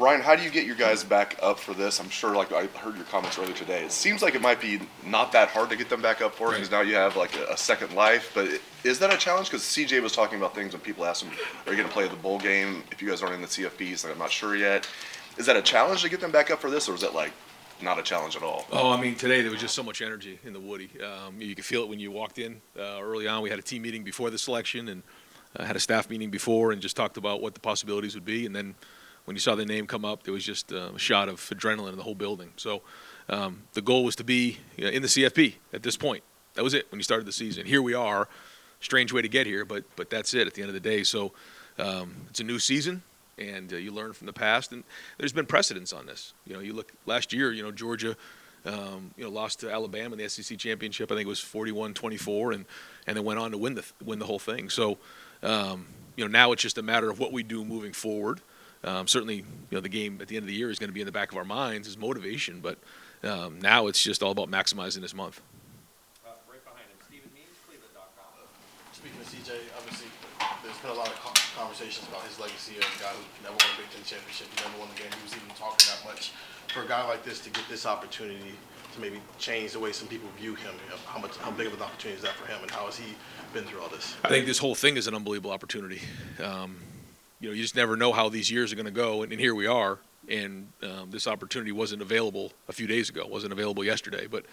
Ryan, how do you get your guys back up for this? I'm sure, like I heard your comments earlier today, it seems like it might be not that hard to get them back up for it because now you have like a second life. But is that a challenge? Because CJ was talking about things when people asked him, are you going to play the bowl game if you guys aren't in the CFBs? Like, I'm not sure yet. Is that a challenge to get them back up for this, or is it like not a challenge at all? Oh, I mean, today there was just so much energy in the Woody. You could feel it when you walked in early on. We had a team meeting before the selection and had a staff meeting before and just talked about what the possibilities would be. And then when you saw the name come up, there was just a shot of adrenaline in the whole building. So the goal was to be in the CFP at this point. That was it when you started the season. Here we are. Strange way to get here, but that's it at the end of the day. So it's a new season, and you learn from the past. And there's been precedence on this. You look last year, Georgia lost to Alabama in the SEC championship. I think it was 41-24, and then went on to win the whole thing. So now it's just a matter of what we do moving forward. Certainly, the game at the end of the year is going to be in the back of our minds as motivation, but now it's just all about maximizing this month. Right behind him, Stephen Means, Cleveland.com. Speaking of CJ, obviously there's been a lot of conversations about his legacy as a guy who never won a Big Ten championship, he never won the game, he was even talking that much. For a guy like this to get this opportunity to maybe change the way some people view him, how big of an opportunity is that for him, and how has he been through all this? I think this whole thing is an unbelievable opportunity. You just never know how these years are going to go, and here we are. And this opportunity wasn't available a few days ago, wasn't available yesterday, but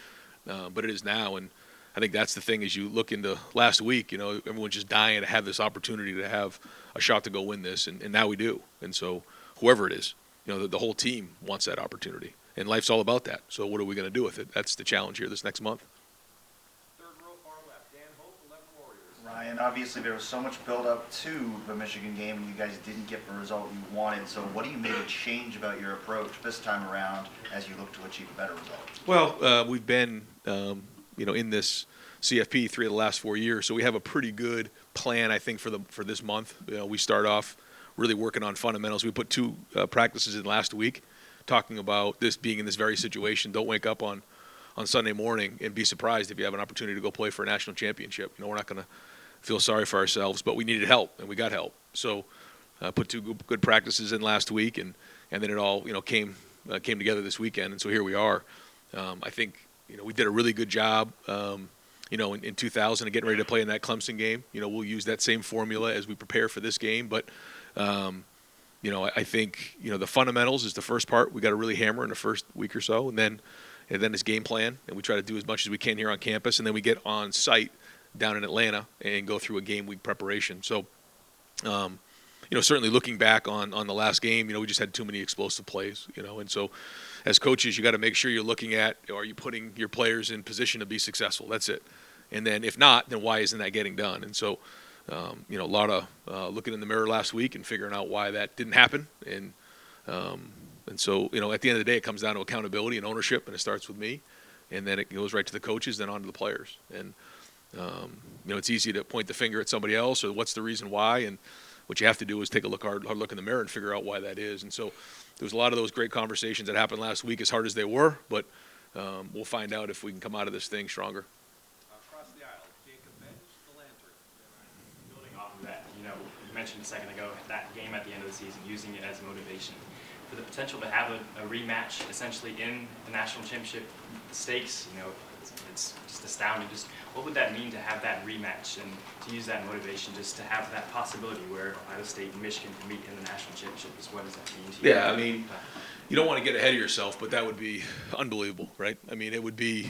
it is now. And I think that's the thing as you look into last week. Everyone's just dying to have this opportunity to have a shot to go win this, and now we do. And so whoever it is, the whole team wants that opportunity, and life's all about that. So what are we going to do with it? That's the challenge here this next month. Ryan, obviously there was so much build-up to the Michigan game, and you guys didn't get the result you wanted. So what do you maybe change about your approach this time around as you look to achieve a better result? Well, we've been, in this CFP 3 of the last 4 years, so we have a pretty good plan, I think, for this month. We start off really working on fundamentals. We put 2 practices in last week, talking about this being in this very situation. Don't wake up on Sunday morning and be surprised if you have an opportunity to go play for a national championship. We're not going to feel sorry for ourselves, but we needed help, and we got help. So put 2 good practices in last week, and then it all came together this weekend, and so here we are. I think we did a really good job in 2000 of getting ready to play in that Clemson game. We'll use that same formula as we prepare for this game, but I think the fundamentals is the first part we got to really hammer in the first week or so, and then it's game plan, and we try to do as much as we can here on campus, and then we get on site down in Atlanta and go through a game week preparation. So, certainly looking back on the last game, we just had too many explosive plays, and so as coaches, you got to make sure you're looking at, are you putting your players in position to be successful? That's it. And then if not, then why isn't that getting done? And so, a lot of looking in the mirror last week and figuring out why that didn't happen. And so, at the end of the day, it comes down to accountability and ownership, and it starts with me. And then it goes right to the coaches, then on to the players. And it's easy to point the finger at somebody else or what's the reason why, and what you have to do is take a hard look in the mirror and figure out why that is. And so there was a lot of those great conversations that happened last week, as hard as they were, but we'll find out if we can come out of this thing stronger. Across the aisle, Jacob Bench, the Lantern. Building off of that, you mentioned a second ago that game at the end of the season, using it as motivation. For the potential to have a rematch essentially in the national championship stakes, it's just astounding. Just what would that mean to have that rematch and to use that motivation, just to have that possibility where Ohio State and Michigan can meet in the national championship? What does that mean to you? Yeah, I mean, you don't want to get ahead of yourself, but that would be unbelievable, right? I mean, it would be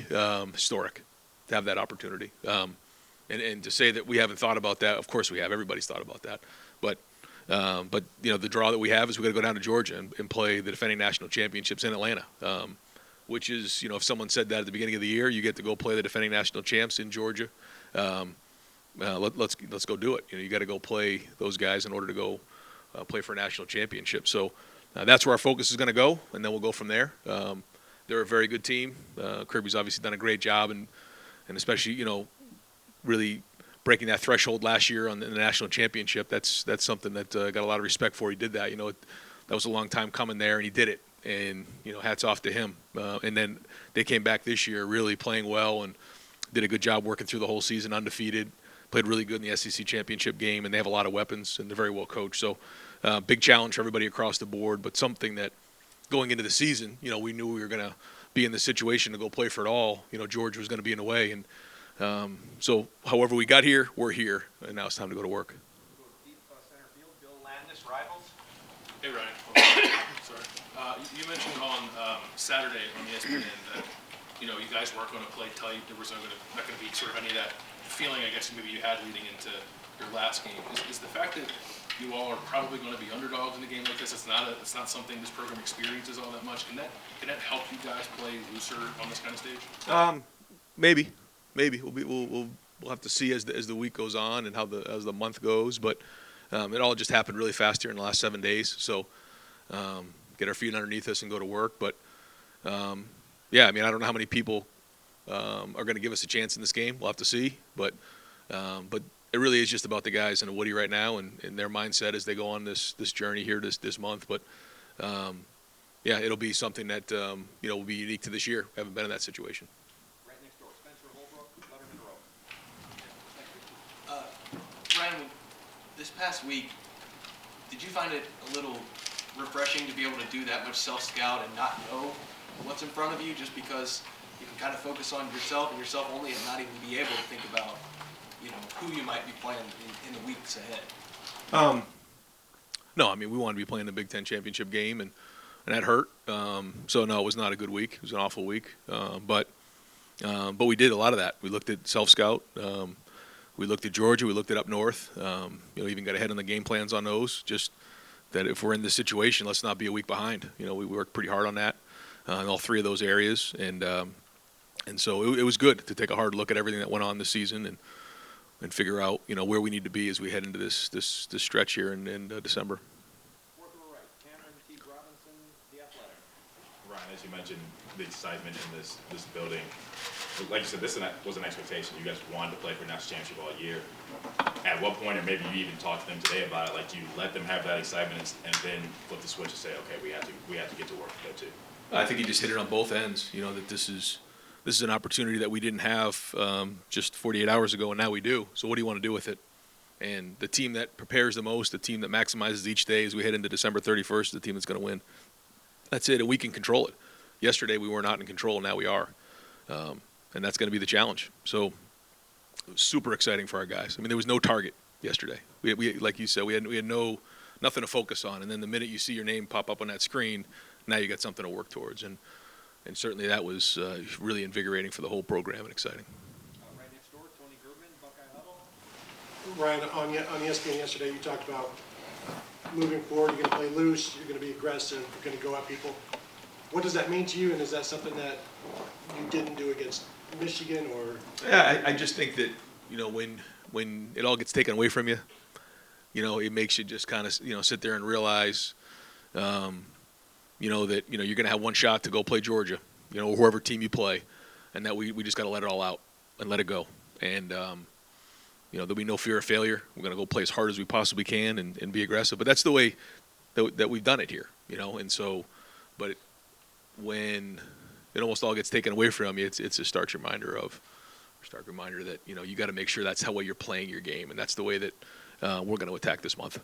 historic to have that opportunity. And to say that we haven't thought about that, of course we have. Everybody's thought about that. But the draw that we have is we got to go down to Georgia and play the defending national championships in Atlanta. Which is, if someone said that at the beginning of the year, you get to go play the defending national champs in Georgia. Let's go do it. You got to go play those guys in order to go play for a national championship. So that's where our focus is going to go, and then we'll go from there. They're a very good team. Kirby's obviously done a great job, and especially really breaking that threshold last year in the national championship. That's something that got a lot of respect for. He did that. That was a long time coming there, and he did it. And hats off to him. And then they came back this year really playing well and did a good job working through the whole season undefeated. played really good in the SEC championship game, and they have a lot of weapons, and they're very well coached. So big challenge for everybody across the board, but something that going into the season, we knew we were going to be in the situation to go play for it all. Georgia was going to be in the way, and so however we got here, we're here, and now it's time to go to work. Go deep center field. Bill Landis, Rivals. Hey Ryan, sorry. You mentioned on Saturday on ESPN that you guys weren't going to play tight. There was not going to be sort of any of that feeling, I guess, maybe you had leading into your last game. Is the fact that you all are probably going to be underdogs in a game like this? It's not something this program experiences all that much. Can that help you guys play looser on this kind of stage? Maybe. We'll have to see as the week goes on and as the month goes. But it all just happened really fast here in the last 7 days. So get our feet underneath us and go to work. But yeah, I mean, I don't know how many people are going to give us a chance in this game. We'll have to see. But it really is just about the guys in the Woody right now and their mindset as they go on this journey here this month. But yeah, it'll be something that will be unique to this year. We haven't been in that situation. Right next door, Spencer Holbrook, Letterman Row. Ryan, this past week, did you find it a little refreshing to be able to do that much self-scout and not know what's in front of you, just because you can kind of focus on yourself and yourself only and not even be able to think about who you might be playing in the weeks ahead? No, I mean, we wanted to be playing the Big Ten championship game, and that hurt. So no, it was not a good week. It was an awful week. But we did a lot of that. We looked at self-scout. We looked at Georgia. We looked at up north. Even got ahead on the game plans on those. Just that if we're in this situation, let's not be a week behind. We worked pretty hard on that in all three of those areas, and so it was good to take a hard look at everything that went on this season and figure out where we need to be as we head into this stretch here in December. Fourth row right, Cameron T. Robinson, The Athletic. Ryan, as you mentioned, the excitement in this building. Like you said, this was an expectation. You guys wanted to play for national championship all year. At what point, or maybe you even talked to them today about it, like, do you let them have that excitement and then flip the switch and say, okay, we have to get to work though too? I think you just hit it on both ends. That this is an opportunity that we didn't have just 48 hours ago, and now we do. So what do you want to do with it? And the team that prepares the most, the team that maximizes each day as we head into December 31st, is the team that's going to win. That's it, and we can control it. Yesterday we were not in control, now we are. And that's going to be the challenge. So it was super exciting for our guys. I mean, there was no target yesterday. We like you said, we had nothing to focus on. And then the minute you see your name pop up on that screen, now you got something to work towards. And certainly that was really invigorating for the whole program and exciting. Right next door, Tony Gerben, Buckeye Huddle. Ryan, on ESPN yesterday, you talked about moving forward, you're going to play loose, you're going to be aggressive, you're going to go at people. What does that mean to you, and is that something that you didn't do against Michigan? Or Yeah, I just think that, when it all gets taken away from you, it makes you just kind of, sit there and realize, that, you're going to have one shot to go play Georgia, or whoever team you play, and that we just got to let it all out and let it go. And, there'll be no fear of failure. We're going to go play as hard as we possibly can and be aggressive. But that's the way that we've done it here, and so, but when it almost all gets taken away from you, it's a stark reminder that, you got to make sure that's how you're playing your game, and that's the way that we're going to attack this month.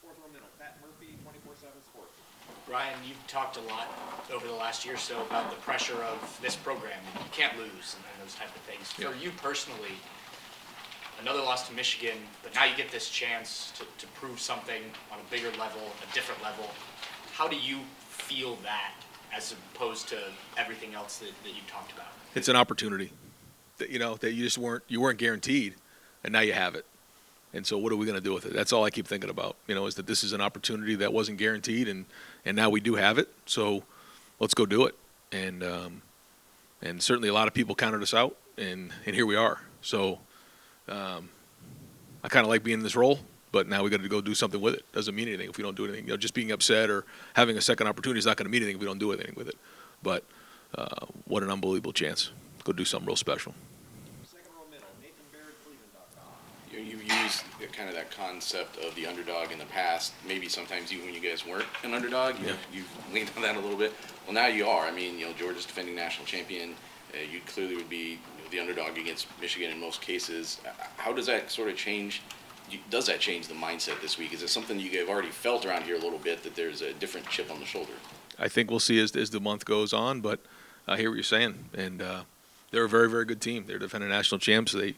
Fourth row middle, Pat Murphy, 24/7 Sports. Ryan, you've talked a lot over the last year or so about the pressure of this program. You can't lose and those type of things. Yeah. For you personally, another loss to Michigan, but now you get this chance to prove something on a bigger level, a different level. How do you feel that as opposed to everything else that you talked about? It's an opportunity that that you weren't guaranteed, and now you have it. And so what are we going to do with it? That's all I keep thinking about, is that this is an opportunity that wasn't guaranteed, and now we do have it. So let's go do it. And certainly a lot of people counted us out, and here we are. So I kind of like being in this role, but now we got to go do something with it. Doesn't mean anything if we don't do anything. Just being upset or having a second opportunity is not going to mean anything if we don't do anything with it. But what an unbelievable chance. Go do something real special. Second row middle, Nathan Baird, Cleveland.com. You've used kind of that concept of the underdog in the past. Maybe sometimes even when you guys weren't an underdog, you've leaned on that a little bit. Well, now you are. I mean, Georgia's defending national champion. You clearly would be the underdog against Michigan in most cases. How does that sort of change? Does that change the mindset this week? Is it something you have already felt around here a little bit, that there's a different chip on the shoulder? I think we'll see as the month goes on, but I hear what you're saying, and they're a very, very good team. They're defending national champs. They,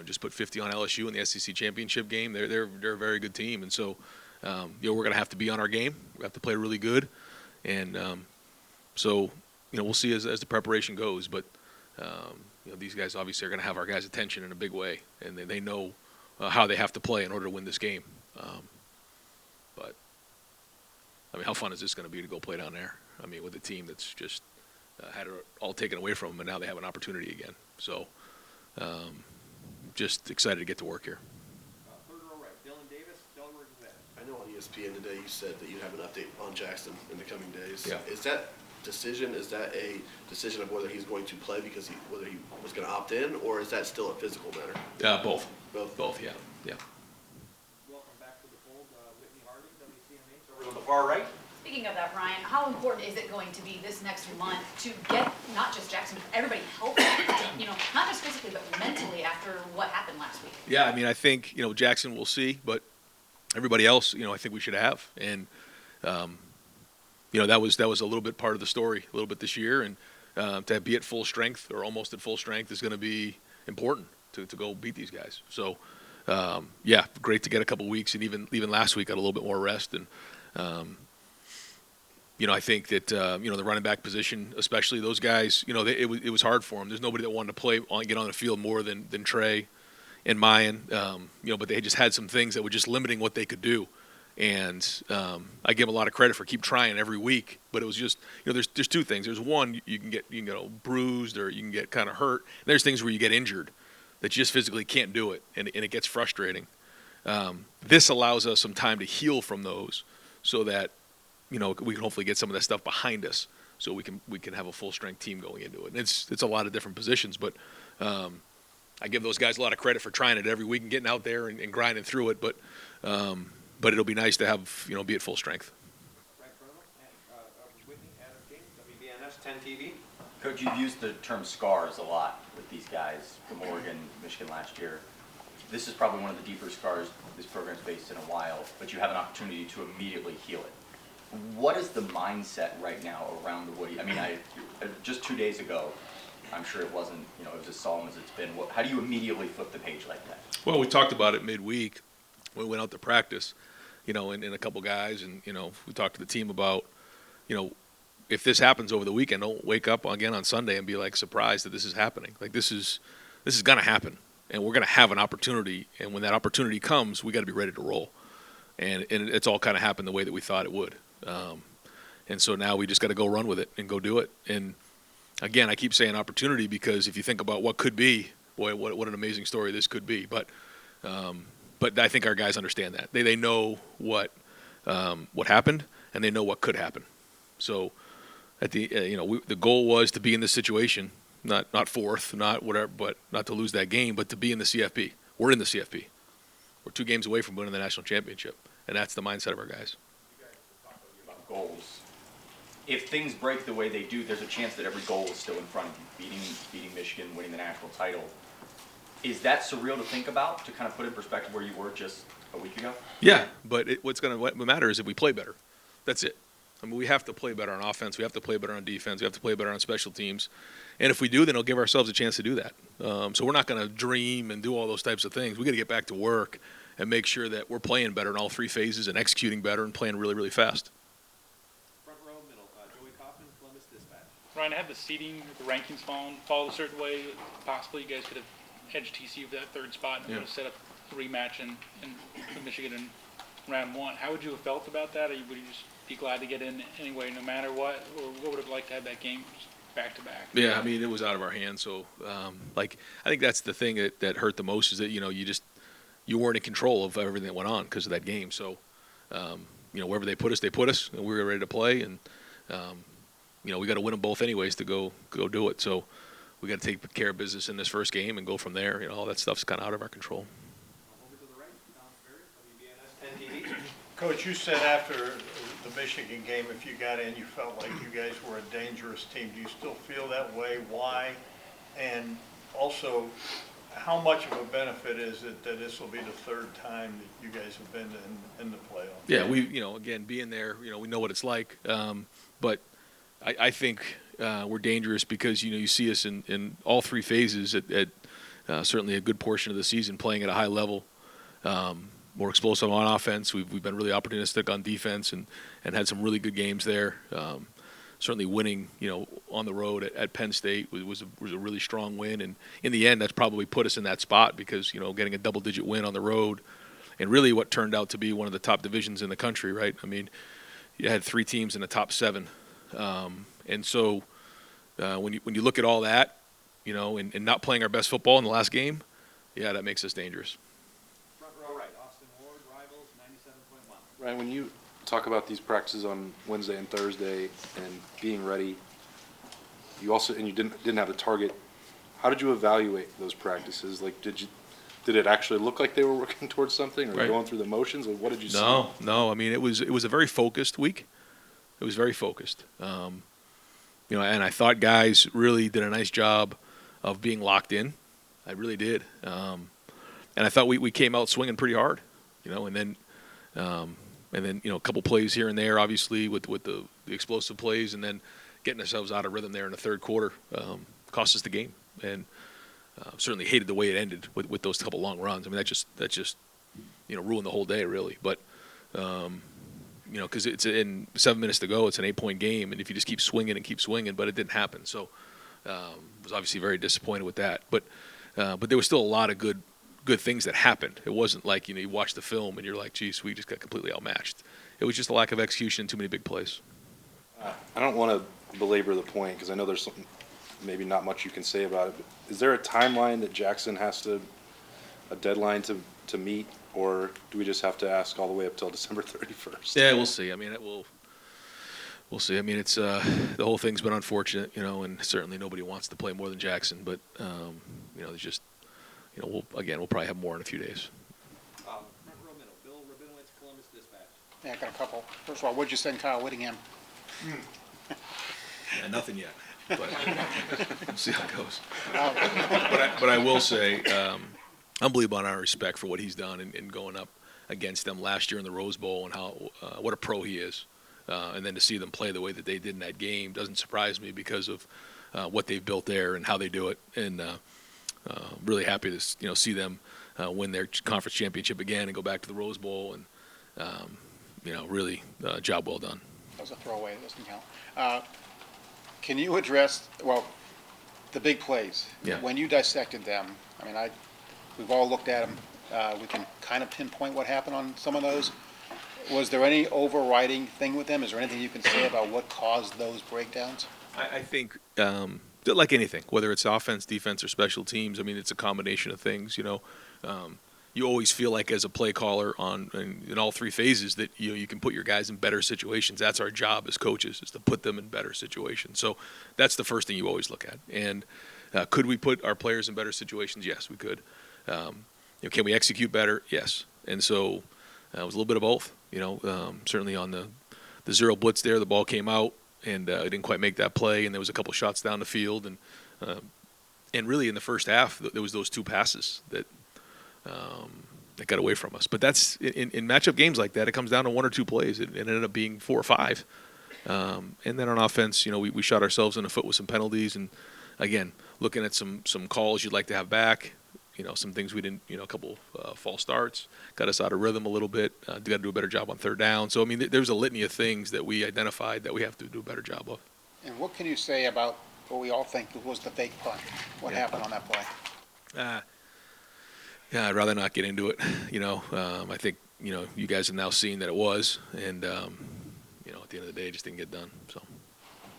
just put 50 on LSU in the SEC championship game. They're a very good team, and so we're going to have to be on our game. We have to play really good, and so we'll see as the preparation goes. But these guys obviously are going to have our guys' attention in a big way, and they know how they have to play in order to win this game. But I mean, how fun is this going to be to go play down there? I mean, with a team that's just had it all taken away from them, and now they have an opportunity again. So, just excited to get to work here. Third row right, Dylan Davis, Delaware Gazette. I know on ESPN today you said that you have an update on Jackson in the coming days. Yeah. Is that a decision of whether he's going to play because whether he was going to opt in, or is that still a physical matter? Both. Both. Yeah. Welcome back to the fold, Whitney Harding, WCMH, over on the far right. Speaking of that, Ryan, how important is it going to be this next month to get not just Jackson, but everybody healthy, not just physically, but mentally after what happened last week? Yeah, I mean, I think, Jackson we'll see, but everybody else, I think we should have. And, that was a little bit part of the story, a little bit this year. And to be at full strength or almost at full strength is going to be important to go beat these guys. So, great to get a couple weeks, and even last week got a little bit more rest. And, I think that, the running back position, especially those guys, it was hard for them. There's nobody that wanted to get on the field more than Trey and Mayan, but they just had some things that were just limiting what they could do. And I give them a lot of credit for keep trying every week, but it was just, there's two things. There's one, you can get bruised, or you can get kind of hurt. And there's things where you get injured that you just physically can't do it, and it gets frustrating. This allows us some time to heal from those, so that we can hopefully get some of that stuff behind us, so we can have a full strength team going into it. And it's a lot of different positions, but I give those guys a lot of credit for trying it every week and getting out there and grinding through it. But it'll be nice to have be at full strength. Right in front of him, Whitney, Adam James, WBNS 10 TV. Coach, you've used the term scars a lot with these guys from Oregon, Michigan last year. This is probably one of the deeper scars this program's faced in a while, but you have an opportunity to immediately heal it. What is the mindset right now around the Woody? I mean, just 2 days ago, I'm sure it wasn't, it was as solemn as it's been. How do you immediately flip the page like that? Well, we talked about it midweek when we went out to practice, and a couple guys, and, we talked to the team about, if this happens over the weekend, don't wake up again on Sunday and be like surprised that this is happening. Like this is going to happen, and we're going to have an opportunity. And when that opportunity comes, we got to be ready to roll. And it's all kind of happened the way that we thought it would. And so now we just got to go run with it and go do it. And again, I keep saying opportunity because if you think about what could be, boy, what an amazing story this could be. But I think our guys understand that. They know what happened, and they know what could happen. So at the the goal was to be in this situation, not fourth, not whatever, but not to lose that game, but to be in the CFP. We're in the CFP. We're 2 games away from winning the national championship, and that's the mindset of our guys. You guys were talking about goals. If things break the way they do, there's a chance that every goal is still in front of you, beating Michigan, winning the national title. Is that surreal to think about, to kind of put in perspective where you were just a week ago? Yeah, but what matter is if we play better. That's it. I mean, we have to play better on offense. We have to play better on defense. We have to play better on special teams. And if we do, then it'll give ourselves a chance to do that. So we're not going to dream and do all those types of things. We got to get back to work and make sure that we're playing better in all 3 phases and executing better and playing really, really fast. Front row, middle, Joey Kaufman, Columbus Dispatch. Ryan, have the seeding, the rankings followed a certain way? Possibly you guys could have edged TCU for that 3rd spot and would have set up a rematch in Michigan in round 1. How would you have felt about that? Or would you just be glad to get in anyway, no matter what? Or what would have liked to have that game back to back? Yeah, I mean, it was out of our hands. So, I think that's the thing that hurt the most is that, you weren't in control of everything that went on because of that game. So, wherever they put us, and we were ready to play. And, we got to win them both anyways to go do it. So we got to take care of business in this first game and go from there. All that stuff's kind of out of our control. Over to the right, Tom Ferry, WBNS 10 TV. Coach, you said after the Michigan game, if you got in, you felt like you guys were a dangerous team. Do you still feel that way? Why? And also, how much of a benefit is it that this will be the third time that you guys have been in the playoffs? Yeah, again, being there, we know what it's like. But I think we're dangerous because, you see us in all three phases at certainly a good portion of the season playing at a high level. More explosive on offense. We've been really opportunistic on defense and had some really good games there. Certainly winning, on the road at Penn State was a really strong win. And in the end, that's probably put us in that spot because, getting a double-digit win on the road and really what turned out to be one of the top divisions in the country, right? I mean, you had 3 teams in the top 7. And so when you look at all that, and not playing our best football in the last game, yeah, that makes us dangerous. Front row right, Austin Ward, Rivals, 97.1. Ryan, when you talk about these practices on Wednesday and Thursday and being ready, you didn't have a target. How did you evaluate those practices? Like, did it actually look like they were working towards something, or Right. going through the motions? Like, what did you see? No. I mean, it was a very focused week. It was very focused. And I thought guys really did a nice job of being locked in. I really did. And I thought we came out swinging pretty hard, and then a couple plays here and there, obviously with the explosive plays, and then getting ourselves out of rhythm there in the third quarter cost us the game. And certainly hated the way it ended with those couple long runs. I mean, that just ruined the whole day really. But because it's in 7 minutes to go, it's an 8-point game, and if you just keep swinging, but it didn't happen. So was obviously very disappointed with that. But there was still a lot of good things that happened. It wasn't like you watch the film and you're like, geez, we just got completely outmatched. It was just a lack of execution, too many big plays. I don't want to belabor the point because I know there's something, maybe not much you can say about it. But is there a timeline that Jackson has a deadline to meet, or do we just have to ask all the way up till December 31st? Yeah, we'll see. I mean, we'll see. I mean, it's the whole thing's been unfortunate, and certainly nobody wants to play more than Jackson. But there's just, we'll probably have more in a few days. Front row middle, Bill Rabinowitz, Columbus Dispatch. Yeah, I got a couple. First of all, what'd you send Kyle Whittingham? Yeah, nothing yet, but we'll see how it goes. But I will say, unbelievable amount of respect for what he's done and going up against them last year in the Rose Bowl and how what a pro he is. And then to see them play the way that they did in that game doesn't surprise me because of what they've built there and how they do it. And really happy to see them win their conference championship again and go back to the Rose Bowl. And really job well done. That was a throwaway. It doesn't count. Can you address, the big plays? Yeah. When you dissected them, I mean, we've all looked at them. We can kind of pinpoint what happened on some of those. Was there any overriding thing with them? Is there anything you can say about what caused those breakdowns? I think, like anything, whether it's offense, defense, or special teams, I mean, it's a combination of things. You always feel like as a play caller in all three phases that you can put your guys in better situations. That's our job as coaches, is to put them in better situations. So that's the first thing you always look at. And could we put our players in better situations? Yes, we could. Can we execute better? Yes. And so it was a little bit of both. Certainly on the zero blitz there, the ball came out and I didn't quite make that play, and there was a couple shots down the field, and really in the first half there was those 2 passes that got away from us. But that's in matchup games like that, it comes down to 1 or 2 plays. It ended up being 4 or 5. And then on offense, we shot ourselves in the foot with some penalties, and again, looking at some calls you'd like to have back. Some things we didn't, a couple false starts, got us out of rhythm a little bit. Got to do a better job on third down. So, I mean, there's a litany of things that we identified that we have to do a better job of. And what can you say about what we all think was the fake punt? What happened on that play? Yeah, I'd rather not get into it. I think, you guys have now seen that it was. And, at the end of the day, it just didn't get done. So.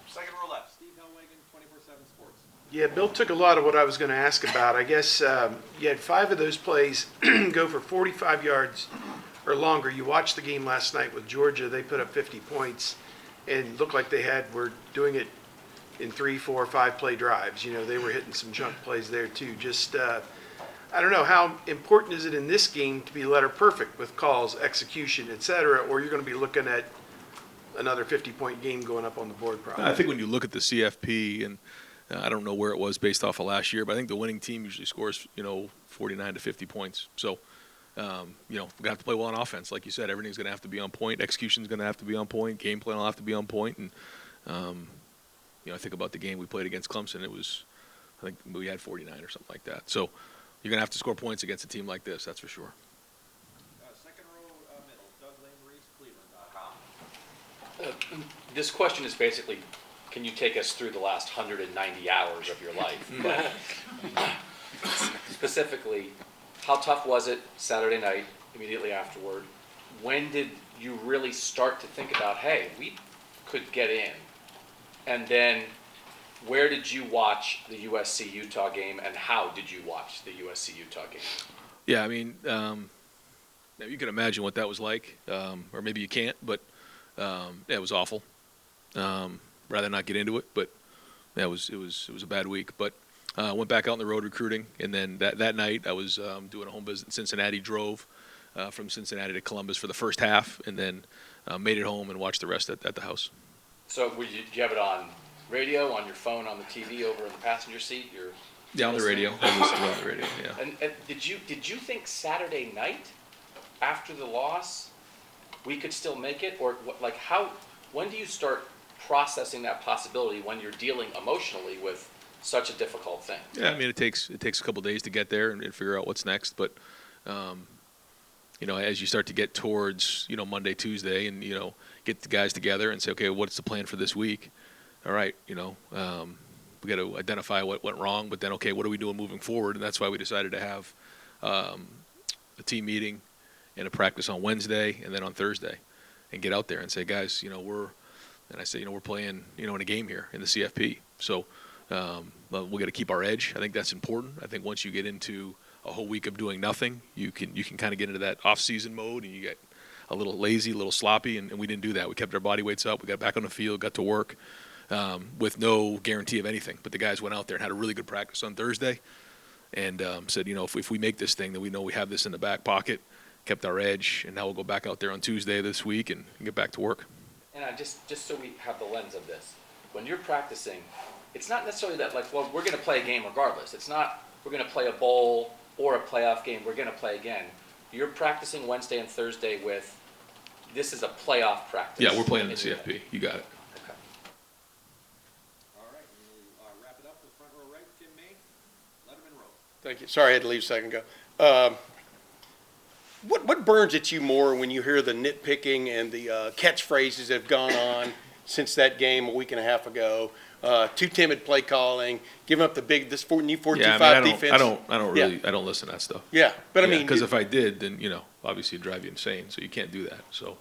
Second row left, Steve Hellwagen, 24/7 Sports. Yeah, Bill took a lot of what I was going to ask about. I guess you had 5 of those plays go for 45 yards or longer. You watched the game last night with Georgia. They put up 50 points and looked like were doing it in 3, 4, 5 play drives. They were hitting some junk plays there too. Just, I don't know, how important is it in this game to be letter perfect with calls, execution, et cetera, or you're going to be looking at another 50-point game going up on the board probably? I think when you look at the CFP and I don't know where it was based off of last year, but I think the winning team usually scores 49 to 50 points. So we're gonna have to play well on offense, like you said. Everything's gonna have to be on point. Execution's gonna have to be on point. Game plan will have to be on point. And I think about the game we played against Clemson. I think we had 49 or something like that. So you're gonna have to score points against a team like this. That's for sure. Second row middle, Doug Lane, Cleveland. This question is basically, can you take us through the last 190 hours of your life? But specifically, how tough was it Saturday night, immediately afterward? When did you really start to think about, hey, we could get in? And then where did you watch the USC-Utah game, and how did you watch the USC-Utah game? Yeah, I mean, now you can imagine what that was like, or maybe you can't, but it was awful. Rather not get into it, but it was a bad week. But went back out on the road recruiting, and then that night I was doing a home visit in Cincinnati. Drove from Cincinnati to Columbus for the first half, and then made it home and watched the rest at the house. So did you have it on radio, on your phone, on the TV, over in the passenger seat? Yeah, on the radio. I listened on the radio. Yeah. And did you think Saturday night, after the loss, we could still make it, or when do you start processing that possibility when you're dealing emotionally with such a difficult thing? Yeah, I mean, it takes a couple days to get there and figure out what's next. But as you start to get towards Monday, Tuesday, and get the guys together and say, okay, what's the plan for this week? All right, we got to identify what went wrong, but then okay, what are we doing moving forward? And that's why we decided to have a team meeting and a practice on Wednesday and then on Thursday, and get out there and say, guys, we're playing, in a game here in the CFP. So we got to keep our edge. I think that's important. I think once you get into a whole week of doing nothing, you can kind of get into that off-season mode, and you get a little lazy, a little sloppy, and we didn't do that. We kept our body weights up. We got back on the field, got to work with no guarantee of anything. But the guys went out there and had a really good practice on Thursday, and said, if we make this thing, then we know we have this in the back pocket. Kept our edge, and now we'll go back out there on Tuesday this week and get back to work. And just so we have the lens of this, when you're practicing, it's not necessarily that we're going to play a game regardless. It's not we're going to play a bowl or a playoff game. We're going to play again. You're practicing Wednesday and Thursday with, this is a playoff practice. Yeah, we're playing in the CFP. You got it. Okay. All right, we'll wrap it up with front row right, Tim May, Letterman Road. Thank you. Sorry I had to leave a second ago. What burns at you more when you hear the nitpicking and the catchphrases that have gone on since that game a week and a half ago? Too timid play calling, giving up new 4-2-5 defense. I don't listen to that stuff. Yeah, but I mean, because if I did, then obviously it'd drive you insane. So you can't do that. So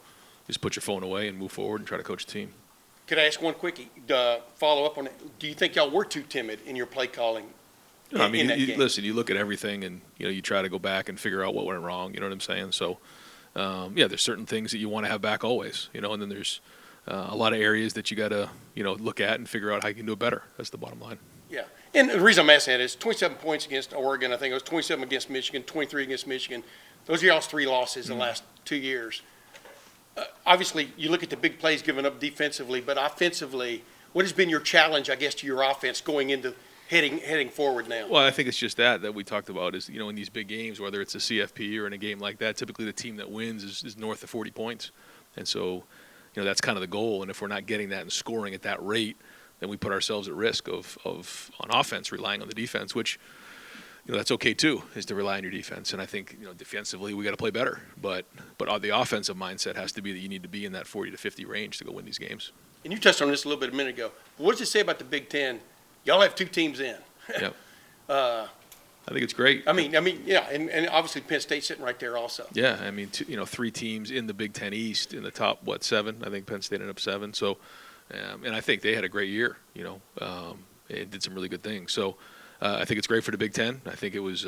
just put your phone away and move forward and try to coach the team. Could I ask one quickie follow up on it? Do you think y'all were too timid in your play calling? I mean, listen, you look at everything and, you try to go back and figure out what went wrong. You know what I'm saying? So, there's certain things that you want to have back always, and then there's a lot of areas that you got to, look at and figure out how you can do it better. That's the bottom line. Yeah. And the reason I'm asking that is 27 points against Oregon. I think it was 27 against Michigan, 23 against Michigan. Those are y'all's 3 losses in the last 2 years. Obviously, you look at the big plays given up defensively, but offensively, what has been your challenge, I guess, to your offense going into heading forward now? Well, I think it's just that we talked about is, in these big games, whether it's a CFP or in a game like that, typically the team that wins is north of 40 points. And so, that's kind of the goal. And if we're not getting that and scoring at that rate, then we put ourselves at risk of on offense, relying on the defense, which, that's okay too, is to rely on your defense. And I think, defensively we got to play better. But the offensive mindset has to be that you need to be in that 40 to 50 range to go win these games. And you touched on this a little bit a minute ago. What does it say about the Big Ten? Y'all have 2 teams in. Yep. I think it's great. I mean, yeah, and obviously Penn State's sitting right there also. Yeah, I mean, 3 teams in the Big Ten East in the top 7. I think Penn State ended up 7. So, and I think they had a great year. It did some really good things. So, I think it's great for the Big Ten. I think it was,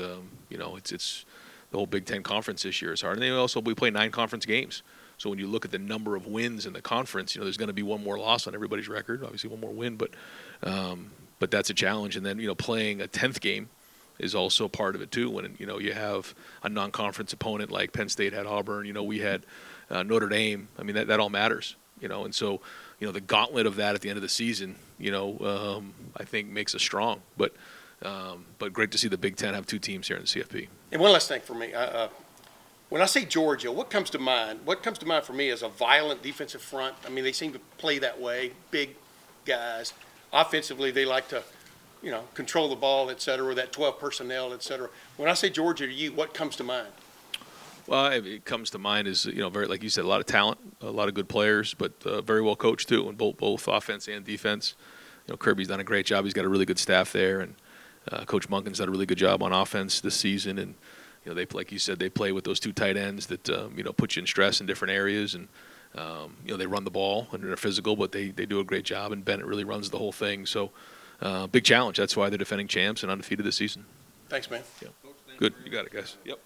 it's the whole Big Ten conference this year is hard, and we play 9 conference games. So when you look at the number of wins in the conference, there's going to be one more loss on everybody's record. Obviously, one more win, but that's a challenge. And then, playing a 10th game is also part of it too. When, you have a non-conference opponent like Penn State had Auburn, we had Notre Dame. I mean, that all matters. And so, the gauntlet of that at the end of the season, I think makes us strong. But great to see the Big Ten have 2 teams here in the CFP. And one last thing for me. When I say Georgia, what comes to mind? What comes to mind for me is a violent defensive front. I mean, they seem to play that way, big guys. Offensively, they like to, control the ball, et cetera, that 12 personnel, et cetera. When I say Georgia to you, what comes to mind? Well, it comes to mind is, very, like you said, a lot of talent, a lot of good players, but very well coached too, in both offense and defense. Kirby's done a great job. He's got a really good staff there, and Coach Munkin's done a really good job on offense this season. And they, like you said, they play with those 2 tight ends that put you in stress in different areas, and they run the ball and they're physical, but they do a great job. And Bennett really runs the whole thing. So big challenge. That's why they're defending champs and undefeated this season. Thanks, man. Yeah. Good. You got it, guys. Yep.